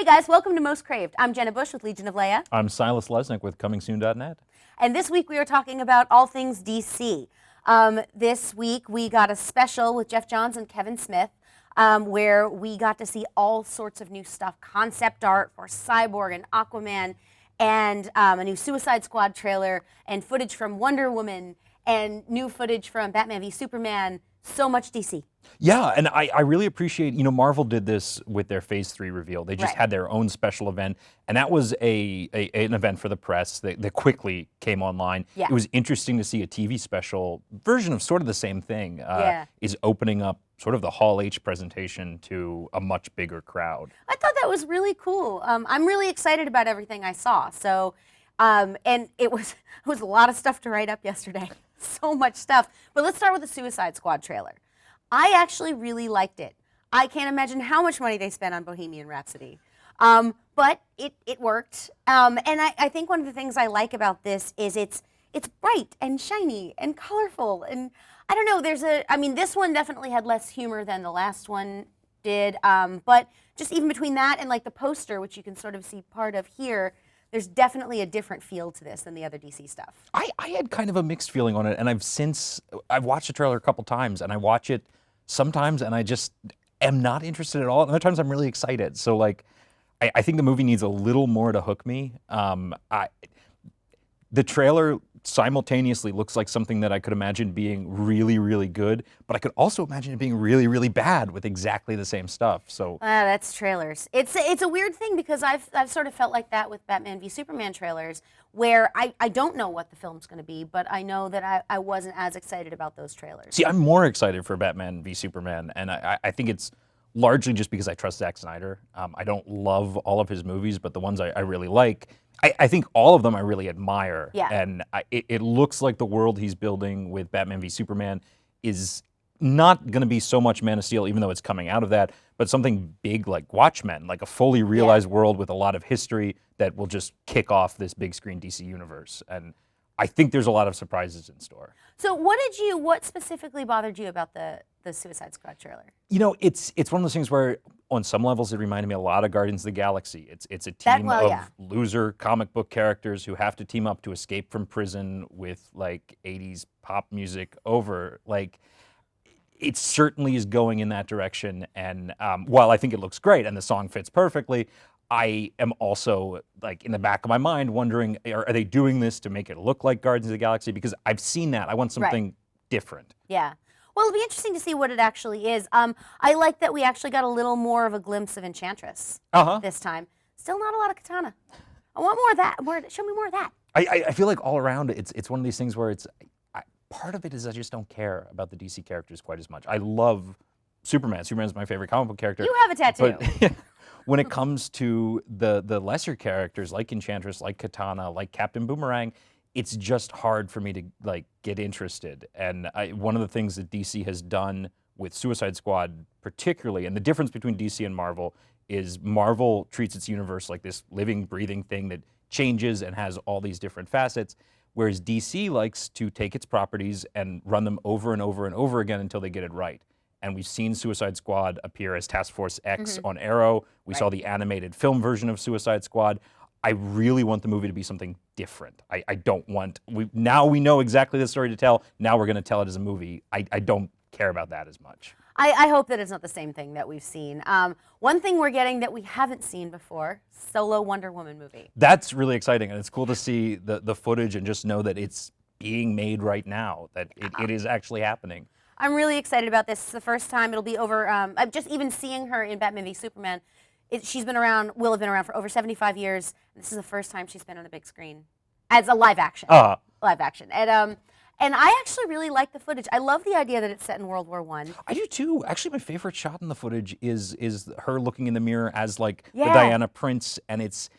guys, welcome to Most Craved. I'm Jenna Bush with Legion of Leia. I'm Silas Lesnick with ComingSoon.net. And this week we are talking about all things DC. This week we got a special with Jeff Johns and Kevin Smith where we got to see all sorts of new stuff, concept art for Cyborg and Aquaman, and a new Suicide Squad trailer, and footage from Wonder Woman, and new footage from Batman v Superman. So much DC. Yeah, and I really appreciate, Marvel did this with their Phase 3 reveal. They just had their own special event, and that was an event for the press that quickly came online. Yeah. It was interesting to see a TV special version of sort of the same thing is opening up sort of the Hall H presentation to a much bigger crowd. I thought that was really cool. I'm really excited about everything I saw. So, and it was a lot of stuff to write up yesterday. So much stuff. But let's start with the Suicide Squad trailer. I actually really liked it. I can't imagine how much money they spent on Bohemian Rhapsody. But it worked. And I think one of the things I like about this is it's bright and shiny and colorful. And I don't know, this one definitely had less humor than the last one did. But just even between that and like the poster, which you can sort of see part of here, there's definitely a different feel to this than the other DC stuff. I had kind of a mixed feeling on it, and I've watched the trailer a couple times, and I watch it sometimes and I just am not interested at all. And other times I'm really excited. So like, I think the movie needs a little more to hook me. The trailer simultaneously looks like something that I could imagine being really, really good, but I could also imagine it being really, really bad with exactly the same stuff. So that's trailers. It's a weird thing because I've sort of felt like that with Batman v Superman trailers, where I don't know what the film's going to be, but I know that I wasn't as excited about those trailers. See, I'm more excited for Batman v Superman, and I think it's largely just because I trust Zack Snyder. I don't love all of his movies, but the ones I really like, I think all of them I really admire. Yeah. And it looks like the world he's building with Batman v Superman is not going to be so much Man of Steel, even though it's coming out of that, but something big like Watchmen, like a fully realized world with a lot of history that will just kick off this big screen DC universe. And I think there's a lot of surprises in store. So what specifically bothered you about the Suicide Squad trailer? It's one of those things where on some levels it reminded me a lot of Guardians of the Galaxy. It's a team of loser comic book characters who have to team up to escape from prison with like 80s pop music over. Like, it certainly is going in that direction. And while I think it looks great and the song fits perfectly, I am also, like, in the back of my mind wondering, are they doing this to make it look like Guardians of the Galaxy? Because I've seen that. I want something different. Yeah. Well, it'll be interesting to see what it actually is. I like that we actually got a little more of a glimpse of Enchantress this time. Still not a lot of Katana. I want more of that. Show me more of that. I feel like all around it's one of these things where part of it is I just don't care about the DC characters quite as much. I love Superman. Superman's my favorite comic book character. You have a tattoo. But when it comes to the lesser characters like Enchantress, like Katana, like Captain Boomerang, it's just hard for me to like get interested. And one of the things that DC has done with Suicide Squad particularly, and the difference between DC and Marvel is Marvel treats its universe like this living, breathing thing that changes and has all these different facets, whereas DC likes to take its properties and run them over and over and over again until they get it right. And we've seen Suicide Squad appear as Task Force X on Arrow. We saw the animated film version of Suicide Squad. I really want the movie to be something different. I don't want, now we know exactly the story to tell, now we're going to tell it as a movie. I don't care about that as much. I hope that it's not the same thing that we've seen. One thing we're getting that we haven't seen before, solo Wonder Woman movie. That's really exciting, and it's cool to see the footage and just know that it's being made right now, that it is actually happening. I'm really excited about this. It's the first time it'll be over, just even seeing her in Batman v Superman, will have been around for over 75 years. This is the first time she's been on the big screen as a live action. Live action. And I actually really like the footage. I love the idea that it's set in World War I. I do too. Actually, my favorite shot in the footage is her looking in the mirror as like the Diana Prince, and it's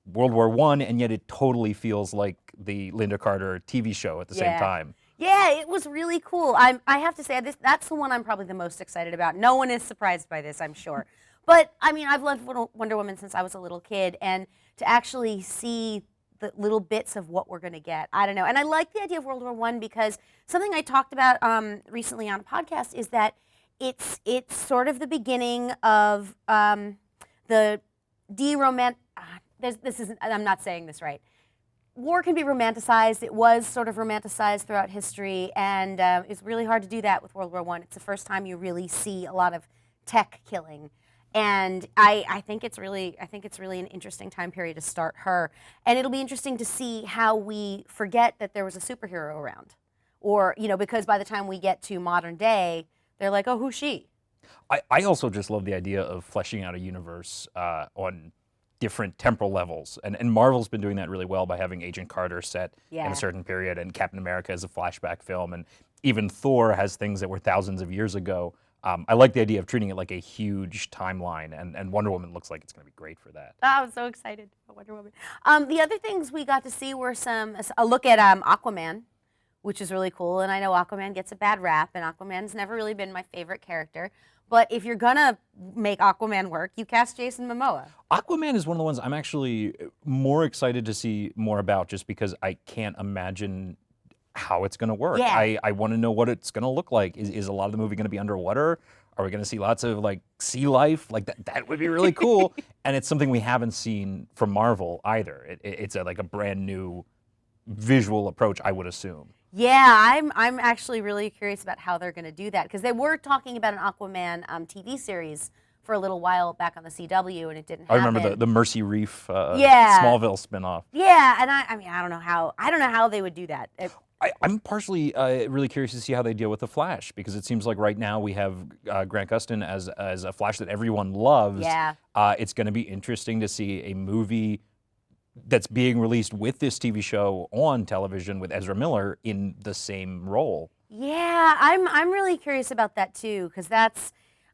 World War I, and yet it totally feels like the Linda Carter TV show at the same time. Yeah, it was really cool. I have to say, that's the one I'm probably the most excited about. No one is surprised by this, I'm sure. But, I mean, I've loved Wonder Woman since I was a little kid, and to actually see the little bits of what we're going to get, I don't know. And I like the idea of World War I because something I talked about recently on a podcast is that it's sort of the beginning of the this isn't, I'm not saying this right. War can be romanticized. It was sort of romanticized throughout history, and it's really hard to do that with World War I. It's the first time you really see a lot of tech killing, and I think it's really an interesting time period to start her, and it'll be interesting to see how we forget that there was a superhero around, or because by the time we get to modern day, they're like, oh, who's she? I also just love the idea of fleshing out a universe on different temporal levels. And Marvel's been doing that really well by having Agent Carter set in a certain period, and Captain America as a flashback film, and even Thor has things that were thousands of years ago. I like the idea of treating it like a huge timeline, and Wonder Woman looks like it's going to be great for that. Oh, I'm so excited about Wonder Woman. The other things we got to see were a look at Aquaman, which is really cool. And I know Aquaman gets a bad rap, and Aquaman's never really been my favorite character. But if you're gonna make Aquaman work, you cast Jason Momoa. Aquaman is one of the ones I'm actually more excited to see more about, just because I can't imagine how it's going to work. Yeah. I want to know what it's going to look like. Is a lot of the movie going to be underwater? Are we going to see lots of like sea life? Like that would be really cool. And it's something we haven't seen from Marvel either. It's like a brand new visual approach, I would assume. Yeah, I'm actually really curious about how they're going to do that, because they were talking about an Aquaman TV series for a little while back on the CW, and it didn't happen. I remember the Mercy Reef Yeah. Smallville spinoff. Yeah, and I mean I don't know how they would do that. I'm partially really curious to see how they deal with the Flash, because it seems like right now we have Grant Gustin as a Flash that everyone loves. Yeah. It's going to be interesting to see a movie that's being released with this TV show on television with Ezra Miller in the same role. Yeah, I'm really curious about that too, because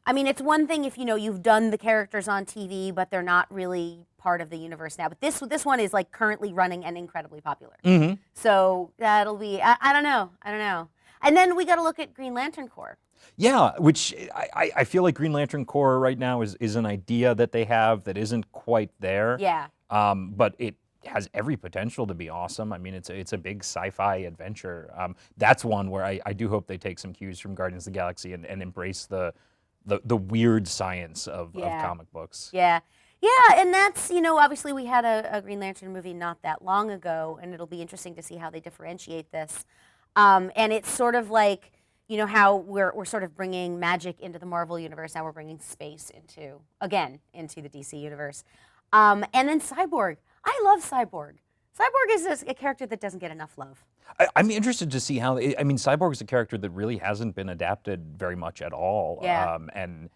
I mean, it's one thing if you've done the characters on TV, but they're not really part of the universe now. But this one is like currently running and incredibly popular. Mm-hmm. So that'll be I don't know. And then we got to look at Green Lantern Corps. Yeah, which I feel like Green Lantern Corps right now is an idea that they have that isn't quite there. Yeah. But it has every potential to be awesome. I mean, it's a big sci-fi adventure. That's one where I do hope they take some cues from Guardians of the Galaxy and embrace the weird science of comic books. Yeah. Yeah, and that's, obviously we had a Green Lantern movie not that long ago, and it'll be interesting to see how they differentiate this. And it's sort of like, how we're sort of bringing magic into the Marvel universe. Now we're bringing space into the DC universe. And then Cyborg. I love Cyborg. Cyborg is a character that doesn't get enough love. I'm interested to see how. I mean, Cyborg is a character that really hasn't been adapted very much at all. Yeah. And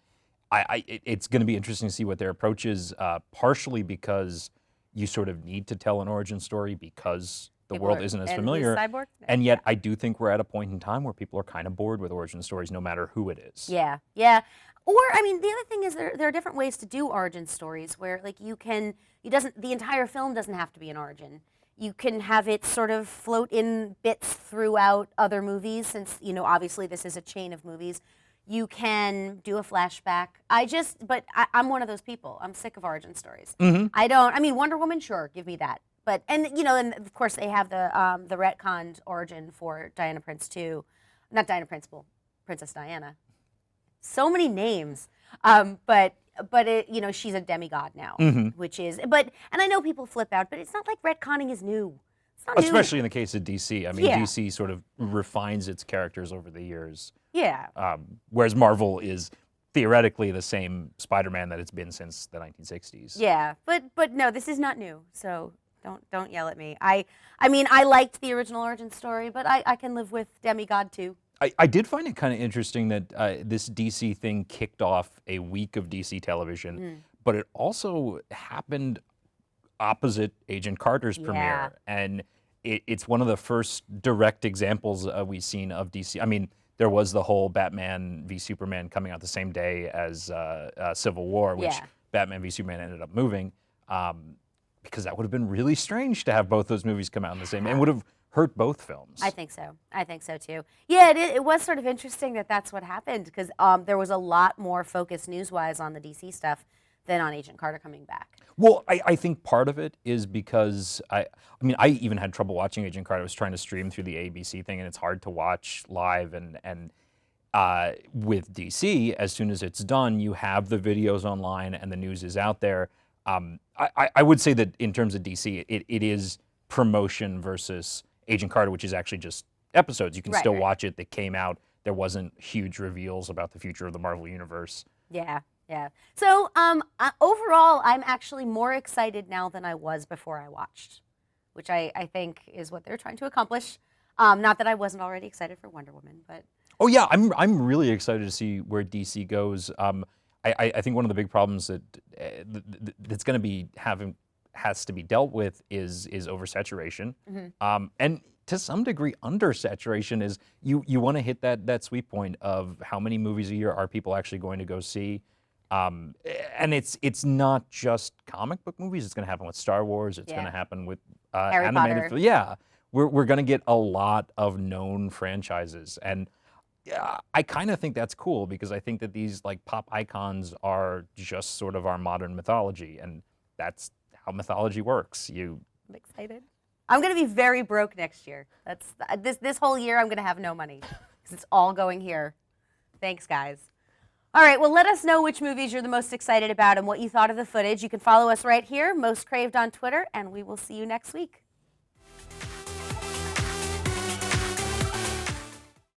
it's going to be interesting to see what their approach is. Partially because you sort of need to tell an origin story because the world isn't as familiar. Cyborg? And yet, I do think we're at a point in time where people are kind of bored with origin stories, no matter who it is. Yeah. Yeah. Or, I mean, the other thing is there are different ways to do origin stories where, like, the entire film doesn't have to be an origin. You can have it sort of float in bits throughout other movies, since, obviously this is a chain of movies. You can do a flashback. I'm one of those people. I'm sick of origin stories. Mm-hmm. Wonder Woman, sure, give me that. But, and of course they have the retconned origin for Diana Prince too. Not Diana Prince, well, Princess Diana. So many names, but it, she's a demigod now, which is, and I know people flip out, but it's not like retconning is new. It's not Especially new. in the case of DC. I mean, DC sort of refines its characters over the years. Yeah. Whereas Marvel is theoretically the same Spider-Man that it's been since the 1960s. Yeah, but no, this is not new. So don't yell at me. I mean, I liked the original origin story, but I can live with demigod too. I did find it kind of interesting that this DC thing kicked off a week of DC television, but it also happened opposite Agent Carter's premiere. And it's one of the first direct examples we've seen of DC. I mean, there was the whole Batman v Superman coming out the same day as Civil War, which Batman v Superman ended up moving, because that would have been really strange to have both those movies come out in the same, and would have hurt both films. I think so too. Yeah, it was sort of interesting that's what happened, because there was a lot more focus news-wise on the DC stuff than on Agent Carter coming back. Well, I think part of it is because I even had trouble watching Agent Carter. I was trying to stream through the ABC thing, and it's hard to watch live. And with DC, as soon as it's done, you have the videos online and the news is out there. I would say that in terms of DC, it is promotion versus Agent Carter, which is actually just episodes. You can Right, still right. watch it. They came out. There wasn't huge reveals about the future of the Marvel Universe. Yeah, yeah. So overall, I'm actually more excited now than I was before I watched, which I think is what they're trying to accomplish. Not that I wasn't already excited for Wonder Woman, but Oh yeah, I'm really excited to see where DC goes. I think one of the big problems that that's going to be having has to be dealt with is oversaturation, and to some degree undersaturation. Is you want to hit that sweet point of how many movies a year are people actually going to go see, and it's not just comic book movies. It's going to happen with Star Wars. It's going yeah, to happen with Harry animated. Potter. Yeah, we're going to get a lot of known franchises and. Yeah, I kind of think that's cool because I think that these like pop icons are just sort of our modern mythology, and that's how mythology works. I'm excited. I'm gonna be very broke next year. That's this whole year. I'm gonna have no money because it's all going here. Thanks, guys. All right, well, let us know which movies you're the most excited about and what you thought of the footage. You can follow us right here, Most Craved on Twitter, and we will see you next week.